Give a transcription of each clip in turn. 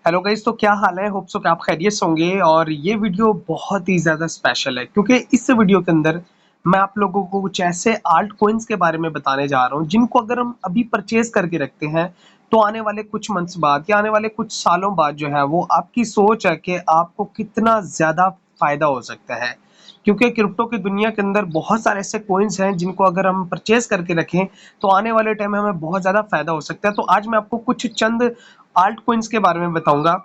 Hello guys, तो क्या हाल है। होप सो कि आप खैरियत से होंगे। और ये वीडियो बहुत ही ज़्यादा स्पेशल है क्योंकि इस वीडियो के अंदर मैं आप लोगों को कुछ ऐसे आल्ट कॉइन्स के बारे में बताने जा रहा हूँ जिनको अगर हम अभी परचेज करके रखते हैं तो आने वाले कुछ मंथ्स बाद या आने वाले कुछ सालों बाद जो है वो आपकी सोच है कि आपको कितना ज़्यादा फायदा हो सकता है। क्योंकि क्रिप्टो की दुनिया के अंदर बहुत सारे ऐसे कॉइन्स हैं जिनको अगर हम परचेज करके रखें तो आने वाले टाइम में हमें बहुत ज़्यादा फायदा हो सकता है। तो आज मैं आपको कुछ चंद आल्ट कॉइन्स के बारे में बताऊंगा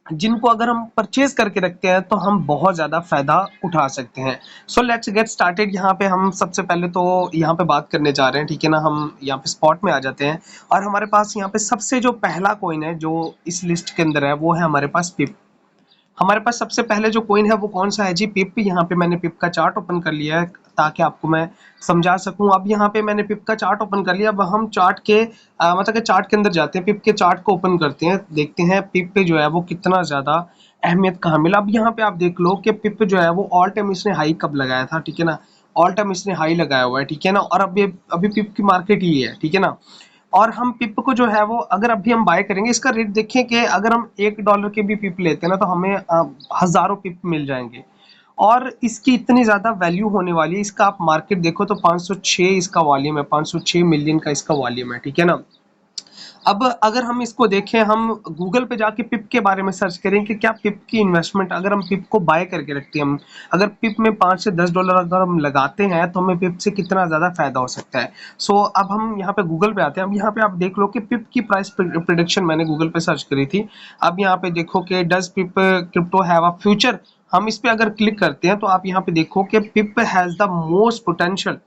जिनको अगर हम परचेज करके रखते हैं तो हम बहुत ज़्यादा फायदा उठा सकते हैं। So let's get started. यहाँ पे हम सबसे पहले तो यहाँ पे बात करने जा रहे हैं, ठीक है ना। हम यहाँ पे स्पॉट में आ जाते हैं और हमारे पास यहाँ पे सबसे जो पहला कॉइन है जो इस लिस्ट के अंदर है वो है हमारे पास पिप। हमारे पास सबसे पहले जो कॉइन है वो कौन सा है जी, पिप। यहाँ पे मैंने पिप का चार्ट ओपन कर लिया है ताकि आपको मैं समझा सकूं। अब यहाँ पे मैंने पिप का चार्ट ओपन कर लिया। अब हम चार्ट के मतलब कि चार्ट के अंदर जाते हैं, पिप के चार्ट को ओपन करते हैं, देखते हैं पिप पे जो है वो कितना ज़्यादा अहमियत कहाँ मिला। अब यहाँ पे आप देख लो कि पिप जो है वो ऑल टाइम इसने हाई कब लगाया था, ठीक है ना। ऑल टाइम इसने हाई लगाया हुआ है, ठीक है ना। और अब ये अभी पिप की मार्केट ही है, ठीक है ना। और हम पिप को जो है वो अगर अभी हम बाय करेंगे, इसका रेट देखें कि अगर हम $1 के भी पिप लेते हैं ना तो हमें हज़ारों पिप मिल जाएंगे। और इसकी इतनी ज़्यादा वैल्यू होने वाली है। इसका आप मार्केट देखो तो 506 इसका वॉल्यूम है, 506 मिलियन का इसका वॉल्यूम है, ठीक है ना। अब अगर हम इसको देखें, हम गूगल पे जाके पिप के बारे में सर्च करें कि क्या पिप की इन्वेस्टमेंट अगर हम पिप को बाय करके रखते हैं, हम अगर पिप में $5 से $10 अगर हम लगाते हैं तो हमें पिप से कितना ज़्यादा फायदा हो सकता है। सो अब हम यहाँ पे गूगल पे आते हैं। अब यहाँ पे आप देख लो कि पिप की प्राइस प्रिडिक्शन मैंने गूगल पे सर्च करी थी। अब यहाँ पे देखो कि does pip crypto have a future. हम इस पे अगर क्लिक करते हैं तो आप यहाँ पे देखो कि pip has the most potential,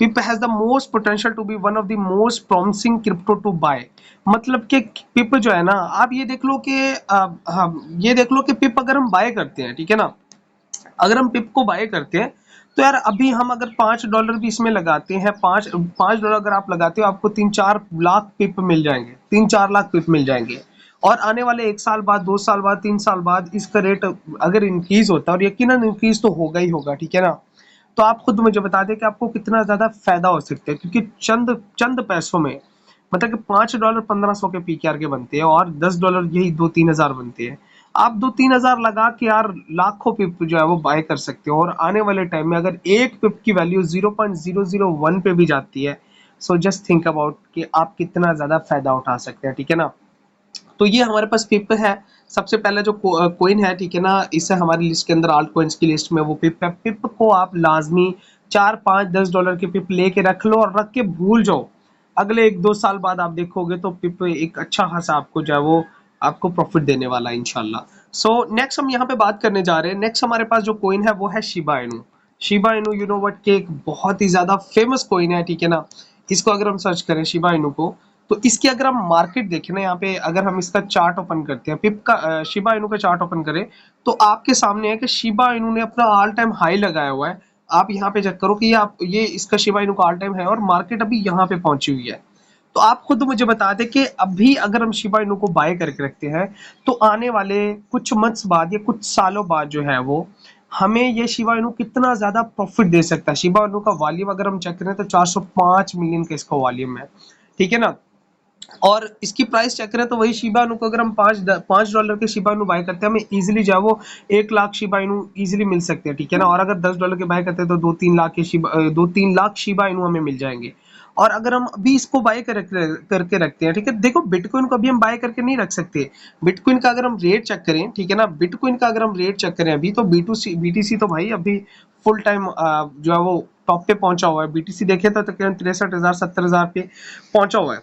pip has the most potential to be one of the most promising crypto to buy. मतलब कि पिप जो है ना, आप ये देख लो कि हाँ, ये देख लो कि पिप अगर हम बाय करते हैं, ठीक है ना, अगर हम पिप को बाय करते हैं तो यार अभी हम अगर $5 भी इसमें लगाते हैं, पाँच पाँच डॉलर अगर आप लगाते हो आपको 3-4 लाख पिप मिल जाएंगे, 3-4 लाख पिप मिल जाएंगे। और आने वाले 1 साल बाद, 2 साल बाद, 3 साल बाद इसका रेट अगर इंक्रीज होता है, और यकीनन इंक्रीज तो होगा ही होगा, ठीक है ना। तो आप खुद मुझे बता दें कि आपको कितना ज्यादा फायदा हो सकता है, क्योंकि चंद चंद पैसों में मतलब कि $5 1500 के पीकेआर के बनते हैं और $10 यही 2-3 हजार बनते हैं। आप 2-3 हजार लगा के यार लाखों पिप जो है वो बाय कर सकते हो। और आने वाले टाइम में अगर एक पिप की वैल्यू 0.001 पे भी जाती है, सो जस्ट थिंक अबाउट कि आप कितना ज्यादा फायदा उठा सकते हैं, ठीक है ना। तो ये हमारे पास पिप है। सबसे पहले जो कोइन है, ठीक है ना, इसे हमारी लिस्ट के अंदर आल्ट कोइंस की लिस्ट में वो पिप है। पिप को आप लाजमी 4-5-10 डॉलर के पिप लेके रख लो और रख के भूल जाओ। अगले 1-2 साल बाद आप देखोगे तो पिप एक अच्छा खासा आपको जो है वो आपको प्रॉफिट देने वाला है इंशाल्लाह। सो नेक्स्ट हम यहाँ पे बात करने जा रहे हैं। नेक्स्ट हमारे पास जो कोइन है वो है Shiba Inu. Shiba Inu you know what के एक बहुत ही ज्यादा फेमस कोइन है, ठीक है ना। इसको अगर हम सर्च करें शिबा इनू को, तो इसकी अगर हम मार्केट देखें ना, यहाँ पे अगर हम इसका चार्ट ओपन करते हैं, पिप का शिबा इनू का चार्ट ओपन करें तो आपके सामने है कि शिबा इनू ने अपना ऑल टाइम हाई लगाया हुआ है। आप यहाँ पे चेक करो कि ये इसका शिबा इनू का ऑल टाइम है और मार्केट अभी यहाँ पे पहुंची हुई है। तो आप खुद मुझे बता दें कि अभी अगर हम शिबा इनू को बाय करके रखते हैं तो आने वाले कुछ मंथ्स बाद या कुछ सालों बाद जो है वो हमें ये शिबा इनू कितना ज्यादा प्रॉफिट दे सकता है। शिबा इनू का वॉल्यूम अगर हम चेक करें तो 405 मिलियन का इसका वॉल्यूम है, ठीक है ना। और इसकी प्राइस चेक करें तो वही शिबा इनू को अगर हम $5 के शिबा इनू बाय करते हैं हमें इजीली जो है वो 1 लाख शिबा इनू इजीली मिल सकते हैं, ठीक है ना। और अगर $10 के बाय करते हैं तो 2-3 लाख शिबा इनू हमें मिल जाएंगे। और अगर हम अभी इसको बाय करके रखते हैं, ठीक है, देखो बिटकॉइन को अभी हम बाय करके नहीं रख सकते। बिटकॉइन का अगर हम रेट चेक करें, ठीक है ना, बिटकॉइन का अगर हम रेट चेक करें अभी तो बीटीसी तो भाई अभी फुल टाइम जो है वो टॉप पे पहुंचा हुआ है। बीटीसी देखे तो तकरीबन 63,000 70,000 पे पहुंचा हुआ है,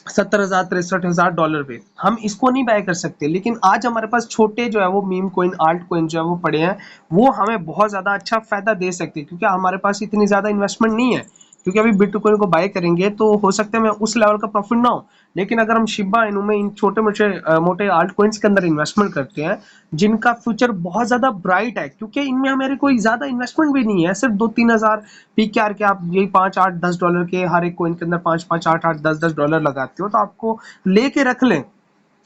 70,000 63,000 पे। हम इसको नहीं बाय कर सकते, लेकिन आज हमारे पास छोटे जो है वो मीम कोइन आल्ट कोइन जो है वो पड़े हैं, वो हमें बहुत ज्यादा अच्छा फायदा दे सकते हैं क्योंकि हमारे पास इतनी ज्यादा इन्वेस्टमेंट नहीं है। क्योंकि अभी बिटकॉइन को बाय करेंगे तो हो सकता है हमें उस लेवल का प्रॉफिट ना हो, लेकिन अगर हम शिबा इनू में इन छोटे मोटे मोटे आल्ट कोइंस के अंदर इन्वेस्टमेंट करते हैं जिनका फ्यूचर बहुत ज्यादा ब्राइट है, क्योंकि इनमें हमारी कोई ज्यादा इन्वेस्टमेंट भी नहीं है, सिर्फ 2-3 हजार पीकेआर के आप यही 5-8-10 डॉलर के हर एक कोइन के अंदर 5-5 8-8 10-10 डॉलर लगाते हो तो आपको लेके रख लें।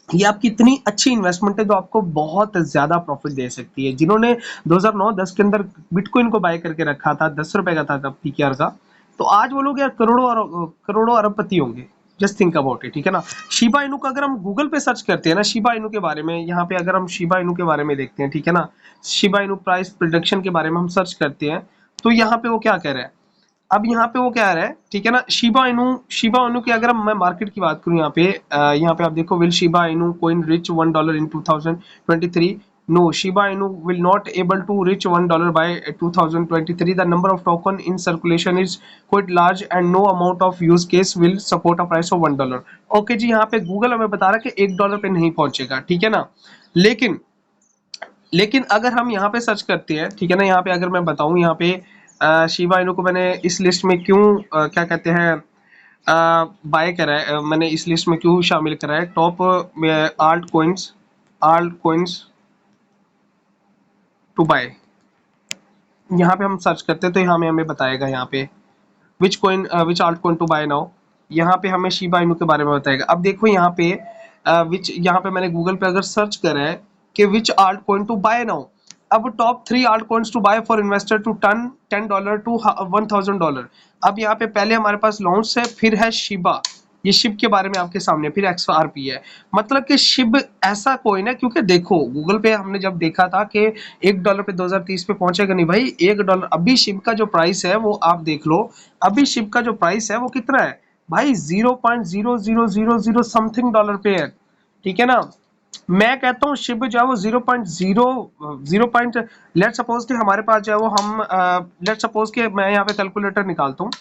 ये आपकी इतनी अच्छी इन्वेस्टमेंट है जो आपको बहुत ज्यादा प्रॉफिट दे सकती है। जिन्होंने 2009-10 के अंदर बिटकॉइन को बाय करके रखा था, ₹10 का था तब पीकेआर का, तो आज वो लोग यार करोड़ों अरबपति होंगे। जस्ट थिंक अबाउट इट, ठीक है ना। शिबा इनू का अगर हम गूगल पे सर्च करते हैं ना शिबा इनू के बारे में, यहाँ पे अगर हम शिबा इनू के बारे में देखते हैं, ठीक है ना, शिबा इनू प्राइस प्रिडिक्शन के बारे में हम सर्च करते हैं, तो यहाँ पे वो क्या कह रहा है, अब यहाँ पे वो क्या रहा है, ठीक है ना, शिबा इनू की अगर मैं मार्केट की बात करूँ यहाँ पे आप देखो, will Shiba Inu coin rich $1 in 2023? No, Shiba Inu will not able to reach $1 by 2023. The number of token in circulation is quite large and no amount of use case will support a price of $1. Okay जी, यहाँ पे Google हमें बता रहा है कि $1 पे नहीं पहुंचेगा, ठीक है ना। लेकिन लेकिन अगर हम यहाँ पे सर्च करते हैं, ठीक है ना, यहाँ पे अगर मैं बताऊं, यहाँ पे शिबा इनू को मैंने इस लिस्ट में क्यों क्या कहते हैं बाय करा है, मैंने इस लिस्ट में क्यों शामिल करा है, top alt coins to buy, यहाँ पे हम सर्च करते हैं तो यहाँ में हमें बताएगा, यहाँ पे which alt coin to buy now, यहाँ पे हमें शिबा इनू के बारे में बताएगा। अब देखो यहाँ पे यहाँ पे मैंने गूगल पे अगर सर्च करा है कि which alt coin to buy now, अब top 3 alt coins to buy for investor to turn $10 to $1000। अब यहाँ पे पहले हमारे पास लॉन्च है, फिर है शिबा, ये शिब के बारे में आपके सामने, फिर XRP है। मतलब कि शिब ऐसा कोइन है, क्योंकि देखो गूगल पे हमने जब देखा था कि $1 पे 2030 पे पहुंचेगा नहीं भाई, $1 अभी शिब का जो प्राइस है वो आप देख लो, अभी शिब का जो प्राइस है वो कितना है भाई, 0.0000 समथिंग डॉलर पे है, ठीक है ना। मैं कहता हूँ शिब जो है वो 0.0 पॉइंट, लेट सपोज कि हमारे पास जो है वो हम लेट सपोज कि मैं यहाँ पे कैलकुलेटर निकालता हूँ,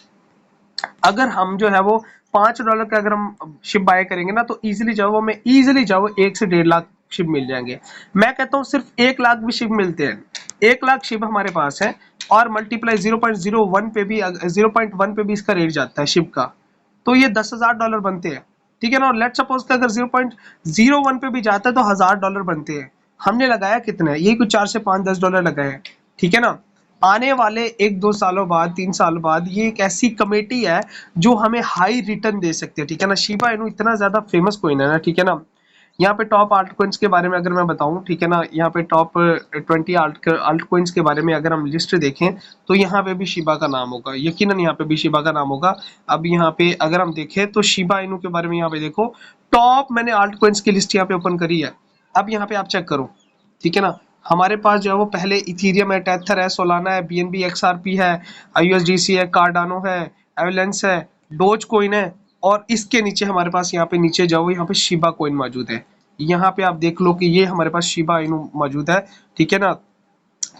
अगर हम जो है वो $5 का अगर हम शिप बाय करेंगे ना, तो इजीली जो है वो हमें इजीली जो है वो 1 से 1.5 लाख शिप मिल जाएंगे। मैं कहता हूँ सिर्फ 1 लाख भी शिप मिलते हैं, 1 लाख शिप हमारे पास है, और मल्टीप्लाई 0.01 पे भी 0.1 पे भी इसका रेट जाता है शिप का, तो ये $10,000 बनते हैं, ठीक है ना। और लेट सपोज कि अगर 0.01 पे भी जाता है तो $1000 बनते हैं। हमने लगाया कितना है, यही कुछ 4 से 5 $10 लगाए हैं, ठीक है ना। आने वाले 1-2 सालों बाद, 3 साल बाद, ये एक ऐसी कमेटी है जो हमें हाई रिटर्न दे सकती है, ठीक है ना। शिबा इनू इतना ज्यादा फेमस कोइन है ना, ठीक है ना। यहाँ पे टॉप आल्ट कोइंस के बारे में अगर मैं बताऊं, ठीक है ना, यहाँ पे टॉप 20 आल्ट कोइंस के बारे में अगर हम लिस्ट देखें, तो यहाँ पे भी शिबा का नाम होगा, यकीनन यहाँ पे भी शिबा का नाम होगा। अब यहाँ पे अगर हम देखें तो शिबा इनू के बारे में यहाँ पे देखो, टॉप मैंने आल्ट कोइंस की लिस्ट यहाँ पे ओपन करी है। अब यहाँ पे आप चेक करो, ठीक है ना, हमारे पास जो है वो पहले इथीरियम है, टेथर है, सोलाना है, BNB XRP है, USDC है, कार्डानो है, एवलेंस है, डोज कोइन है, और इसके नीचे हमारे पास यहाँ पे नीचे जाओ, यहाँ पे शिबा कोइन मौजूद है। यहाँ पे आप देख लो कि ये हमारे पास शिबा इनू मौजूद है, ठीक है ना।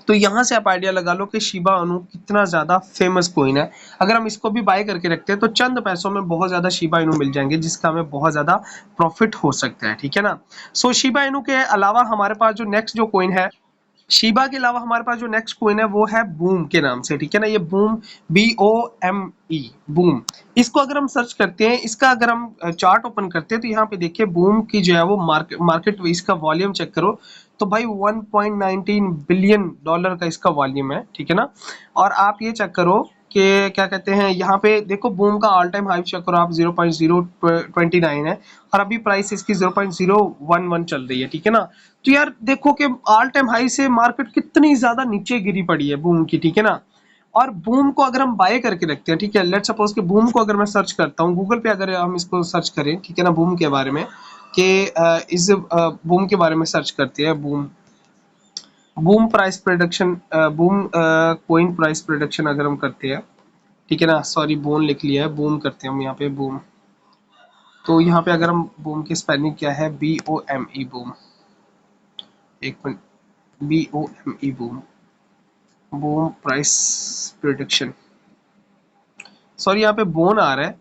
तो यहाँ से आप आइडिया लगा लो कि शिबा इनू कितना ज्यादा फेमस कोइन है। अगर हम इसको भी बाय करके रखते हैं तो चंद पैसों में बहुत ज्यादा शिबा इनू मिल जाएंगे, जिसका हमें बहुत ज्यादा प्रॉफिट हो सकता है, ठीक है ना। सो शिबा इनू के अलावा हमारे पास जो नेक्स्ट जो कोइन है, शिबा के अलावा हमारे पास जो नेक्स्ट कोइन है वो है बूम के नाम से, ठीक है ना। ये बूम, BOME, बूम, इसको अगर हम सर्च करते हैं, इसका अगर हम चार्ट ओपन करते हैं, तो यहाँ पे देखिए बूम की जो है वो मार्केट इसका वॉल्यूम चेक करो, तो भाई $1.19 बिलियन का इसका वॉल्यूम है, ठीक है ना। और आप ये चेक करो कि क्या कहते हैं, यहाँ पे देखो बूम का ऑल टाइम हाई चेक करो आप, 0.029 है, और अभी प्राइस इसकी 0.011 चल रही है, ठीक है ना। तो यार देखो कि ऑल टाइम हाई से मार्केट कितनी ज्यादा नीचे गिरी पड़ी है बूम की, ठीक है ना। और बूम को अगर हम बाय करके रखते हैं, ठीक है, लेट सपोज कि बूम को अगर मैं सर्च करता हूँ गूगल पे, अगर हम इसको सर्च करें, ठीक है ना, बूम के बारे में, कि इस बूम के बारे में सर्च करते हैं, boom boom price production, boom coin price production अगर हम करते हैं, ठीक है ना, सॉरी बूम लिख लिया है, बूम करते हैं हम यहाँ पे बूम। तो यहाँ पे अगर हम बूम की स्पेलिंग क्या है, BOME बूम, एक minute, BOME boom, boom price production, sorry यहाँ पे बोन आ रहा है,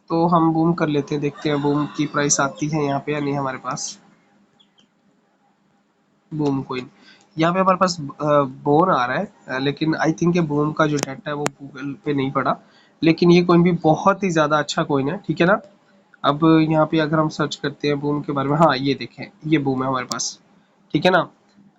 तो हम बूम कर लेते हैं, देखते हैं बूम की प्राइस आती है यहाँ पे या नहीं हमारे पास। बूम कोइन, यहाँ पे हमारे पास बोन आ रहा है, लेकिन आई थिंक बूम का जो डाटा है वो गूगल पे नहीं पड़ा, लेकिन ये कोइन भी बहुत ही ज्यादा अच्छा कोइन है, ठीक है ना। अब यहाँ पे अगर हम सर्च करते हैं बूम के बारे में, हाँ ये देखें, ये बूम है हमारे पास, ठीक है ना।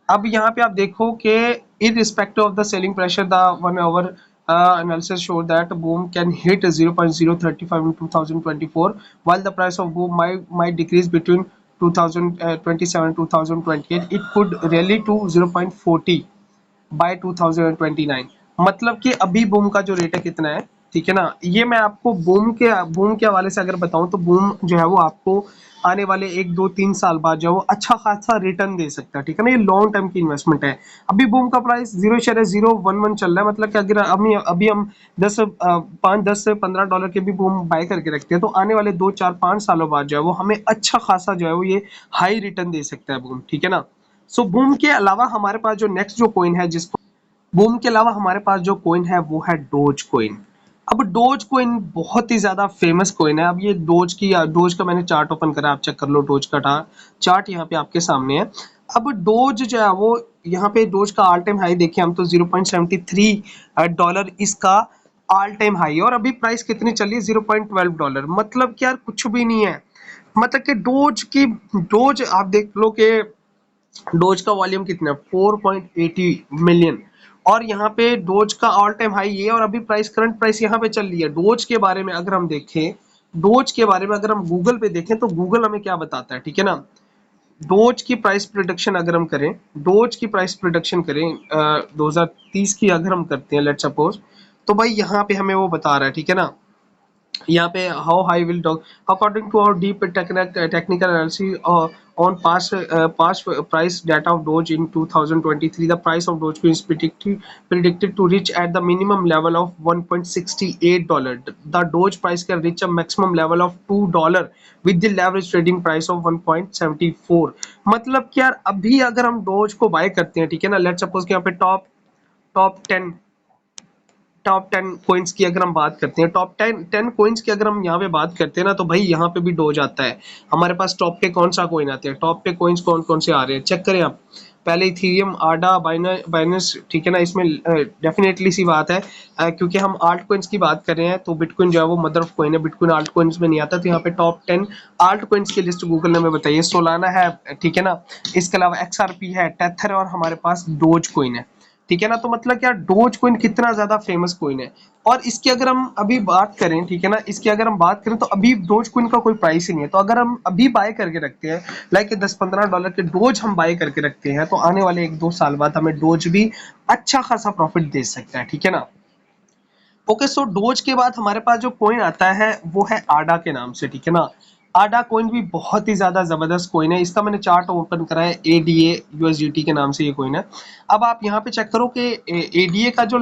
अब यहाँ पे आप देखो कि irrespective of the selling pressure, the 1 hour analysis showed that boom can hit 0.035 in 2024, while the price of boom might decrease between 2027 and 2028. It could rally to 0.40 by 2029। मतलब कि अभी बूम का जो रेट है कितना है, ठीक है ना। ये मैं आपको बूम के हवाले से अगर बताऊं तो बूम जो है वो आपको आने वाले 1 2 3 साल बाद जो है वो अच्छा खासा रिटर्न दे सकता है, ठीक है ना। ये लॉन्ग टर्म की इन्वेस्टमेंट है। अभी बूम का प्राइस 0.011 चल रहा है, मतलब कि अगर अभी हम 5 10 से 15 डॉलर के भी बूम बाय करके रखते हैं तो आने वाले 2 4 5 सालों बाद जो है वो हमें अच्छा खासा जो है वो ये हाई रिटर्न दे सकता है बूम, ठीक है ना। सो बूम के अलावा हमारे पास जो नेक्स्ट जो कॉइन है जिसको बूम के अलावा हमारे पास जो कॉइन है वो है डोज कॉइन। अब डोज कॉइन बहुत ही ज्यादा फेमस कॉइन है। अब ये डोज का मैंने चार्ट ओपन करा, आप चेक कर लो डोज का चार्ट यहाँ पे आपके सामने है। अब डोज जो है वो यहाँ पे डोज का ऑल टाइम हाई देखिए हम तो 0.73 डॉलर इसका ऑल टाइम हाई है, और अभी प्राइस कितनी चल रही है 0.12 डॉलर, मतलब कि यार कुछ भी नहीं है। मतलब कि डोज आप देख लो कि डोज का वॉल्यूम कितना है 4.80 मिलियन, और यहाँ पे डोज का ऑल टाइम हाई ये, और अभी प्राइस करंट प्राइस यहाँ पे चल रही है। डोज के बारे में अगर हम देखें, डोज के बारे में अगर हम गूगल पे देखें तो गूगल हमें क्या बताता है, ठीक है ना। डोज की प्राइस प्रोडक्शन अगर हम करें, डोज की प्राइस प्रोडक्शन करें 2030 की अगर हम करते हैं लेट सपोज, तो भाई यहाँ पे हमें वो बता रहा है, ठीक है ना। यहाँ पे how high will Doge according to our deep technical analysis on past price data of Doge in 2023, the price of Dogecoin is predicted to reach at the minimum level of 1.68 dollar. The Doge price can reach a maximum level of 2 dollar with the leverage trading price of 1.74. मतलब कि यार अभी अगर हम dose को bye करते हैं, ठीक है ना, लेट सपोज कि यहाँ पे टॉप 10 कोइंस की अगर हम बात करते हैं, टॉप 10 कोइंस की अगर हम यहाँ पे बात करते हैं ना, तो भाई यहाँ पे भी डोज आता है। हमारे पास टॉप पे कौन सा कोइन आते हैं, टॉप पे कोइंस कौन कौन से आ रहे हैं चेक करें आप। पहले इथीरियम, आडा, बाइनेंस, ठीक है ना। इसमें डेफिनेटली सी बात है, क्योंकि हम आल्ट कोइंस की बात कर रहे हैं तो बिटकॉइन जो है वो मदर ऑफ कोइन है, बिटकॉइन आल्ट कोइंस में नहीं आता। तो यहाँ पे टॉप 10 आल्ट कोइंस की लिस्ट गूगल ने हमें बताई है। सोलाना है, ठीक है ना। इसके अलावा एक्सआरपी है, टेथर, और हमारे पास डोज कोइन है, ठीक है ना। तो मतलब क्या डोज कोइन कितना ज्यादा फेमस कोइन है। और इसकी अगर हम अभी बात करें, ठीक है ना, इसकी अगर हम बात करें तो अभी डोज कोइन का कोई प्राइस ही नहीं है। तो अगर हम अभी बाय करके रखते हैं लाइक 10 15 डॉलर के डोज हम बाय करके रखते हैं, तो आने वाले 1 2 साल बाद हमें डोज भी अच्छा खासा प्रॉफिट दे सकता है, ठीक है ना। ओके, सो डोज के बाद हमारे पास जो कॉइन आता है वो है आडा के नाम से, ठीक है ना। आडा कॉइन भी बहुत ही ज्यादा जबरदस्त कॉइन है। इसका मैंने चार्ट ओपन करा है, एडीए यूएसडीटी के नाम से ये कॉइन है। अब आप यहाँ पे चेक करो कि एडीए का जो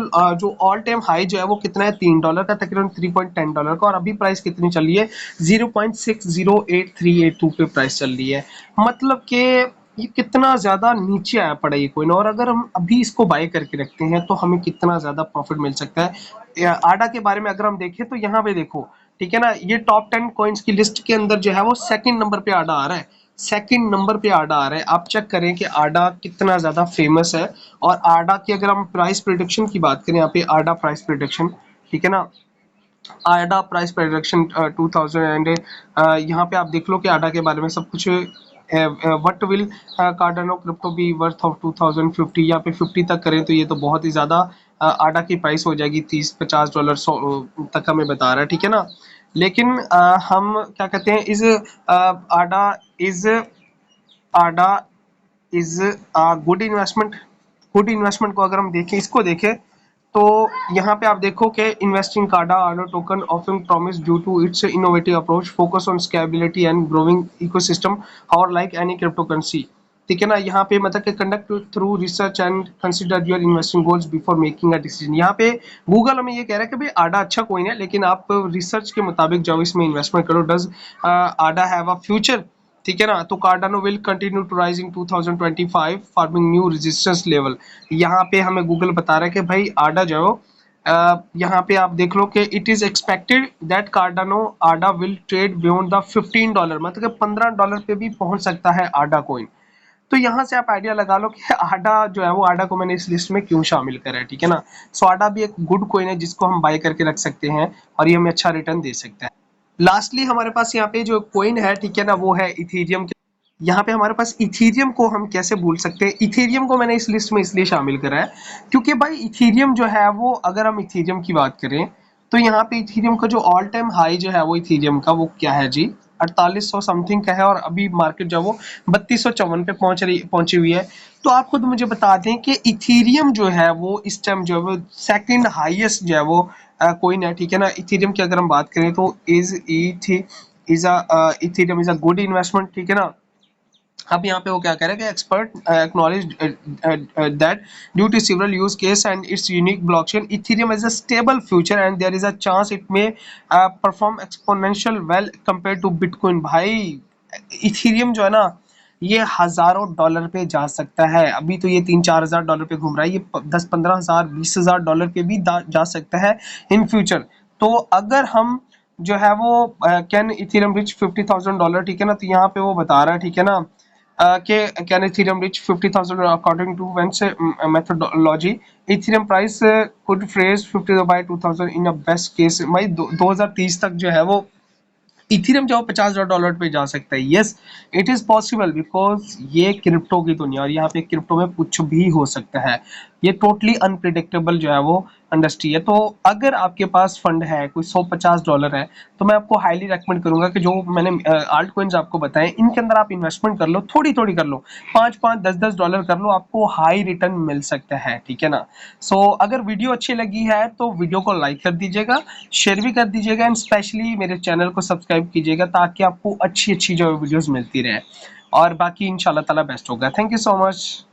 ऑल टाइम हाई जो है वो कितना है, 3 डॉलर का, तकरीबन 3.10 डॉलर का, और अभी प्राइस कितनी चल रही है 0.608382 पे प्राइस चल रही है। मतलब कि ये कितना ज्यादा नीचे आया पड़ा ये कॉइन, और अगर हम अभी इसको बाय करके रखते हैं तो हमें कितना ज्यादा प्रॉफिट मिल सकता है। आडा के बारे में अगर हम देखें तो यहाँ पे देखो, ठीक है ना, ये टॉप 10 कॉइन्स की लिस्ट के अंदर जो है वो सेकंड नंबर पे आडा आ रहा है। सेकंड नंबर पे आडा आ रहा है। आप चेक करें कि आडा कितना ज्यादा फेमस है। और आडा की अगर हम प्राइस प्रोडिक्शन की बात करें, यहाँ पे आडा प्राइस प्रोडिक्शन, ठीक है ना, आडा प्राइस प्रोडक्शन 2000 एंड यहाँ पे आप देख लो कि आडा के बारे में सब कुछ। What will Cardano crypto B worth of 2050, यहाँ पे 50 तक करें तो ये तो बहुत ही ज्यादा आडा की प्राइस हो जाएगी 30 50 डॉलर 100 तक हमें बता रहा है, ठीक है ना। लेकिन हम क्या कहते हैं, ADA is ADA is good investment. Good investment को अगर हम देखें, इसको देखें, तो यहाँ पे आप देखो कि investing Cardano token offering promise due to its innovative approach focus on scalability and growing ecosystem और लाइक एनी क्रिप्टोकरेंसी, ठीक है ना। यहाँ पे मतलब कि conduct through research and consider your investing goals before making a decision. यहाँ पे गूगल हमें ये कह रहा है कि भाई आडा अच्छा कोइन है, लेकिन आप रिसर्च के मुताबिक जाओ, इसमें इन्वेस्टमेंट करो। Does ADA have a future, ठीक है ना। तो Cardano will continue to rise in 2025 farming new resistance level. यहाँ पे हमें गूगल बता रहा है कि भाई आडा जो यहाँ पे आप देख लो कि it is expected that Cardano ADA will trade beyond the 15 dollar, मतलब 15 डॉलर पे भी पहुंच सकता है आडा कोइन। तो यहाँ से आप आइडिया लगा लो कि आडा जो है वो, आडा को मैंने इस लिस्ट में क्यों शामिल करा है, ठीक है ना। सो आडा भी एक गुड कोइन है जिसको हम बाय करके रख सकते हैं, और ये हमें अच्छा रिटर्न दे सकता है। लास्टली हमारे पास यहाँ पे जो कोइन है, ठीक है ना, वो है इथेरियम। यहाँ पे हमारे पास इथेरियम को हम कैसे भूल सकते हैं। इथेरियम को मैंने इस लिस्ट में इसलिए शामिल करा है क्योंकि भाई इथेरियम जो है वो, अगर हम इथेरियम की बात करें तो यहाँ पे इथेरियम का जो ऑल टाइम हाई जो है वो इथेरियम का वो क्या है जी 4800 समथिंग का है और अभी मार्केट जो है वो 3254 पे पहुंची हुई है। तो आप खुद मुझे बता दें कि इथेरियम जो है वो इस टाइम जो है वो सेकंड हाईएस्ट जो है वो कोइन है, ठीक है ना। इथेरियम की अगर हम बात करें तो Ethereum is a good investment, ठीक है ना। अब यहाँ पे वो क्या कह रहा है कि expert acknowledge that due to several use case and its unique blockchain, ethereum is a stable future and there is a chance it may perform exponential well compared to bitcoin। भाई इथेरियम जो है ना ये हजारों dollar पे जा सकता है। अभी तो ये 3-4 हजार डॉलर पे घूम रहा है, ये 10-15 हजार 20 हजार डॉलर पे भी जा सकता है इन फ्यूचर। तो अगर हम जो है वो कैन इथेरियम रिच $50,000, ठीक है ना। तो यहाँ पे वो बता रहा है, ठीक है ना, कि can Ethereum reach 50,000 according to wence methodology. Ethereum price could phrase 50 by 2000 in a best case. भाई 2030 तक जो है वो इथेरियम जो $50,000 पे जा सकता है। Yes, it is possible because ये क्रिप्टो की दुनिया और यहाँ पे क्रिप्टो में कुछ भी हो सकता है। ये टोटली अनप्रिडिक्टेबल जो है वो इंडस्ट्री है। तो अगर आपके पास फंड है कोई $150 है तो मैं आपको हाईली रेकमेंड करूंगा कि जो मैंने आल्ट कॉइन्स आपको बताए इनके अंदर आप इन्वेस्टमेंट कर लो, थोड़ी थोड़ी कर लो, 5-5 10-10 डॉलर कर लो, आपको हाई रिटर्न मिल सकता है, ठीक है ना। सो अगर वीडियो अच्छी लगी है तो वीडियो को लाइक कर दीजिएगा, शेयर भी कर दीजिएगा एंड स्पेशली मेरे चैनल को सब्सक्राइब कीजिएगा ताकि आपको अच्छी अच्छी जो वीडियोस मिलती रहे। और बाकी इंशाल्लाह ताला बेस्ट होगा। Thank you so much.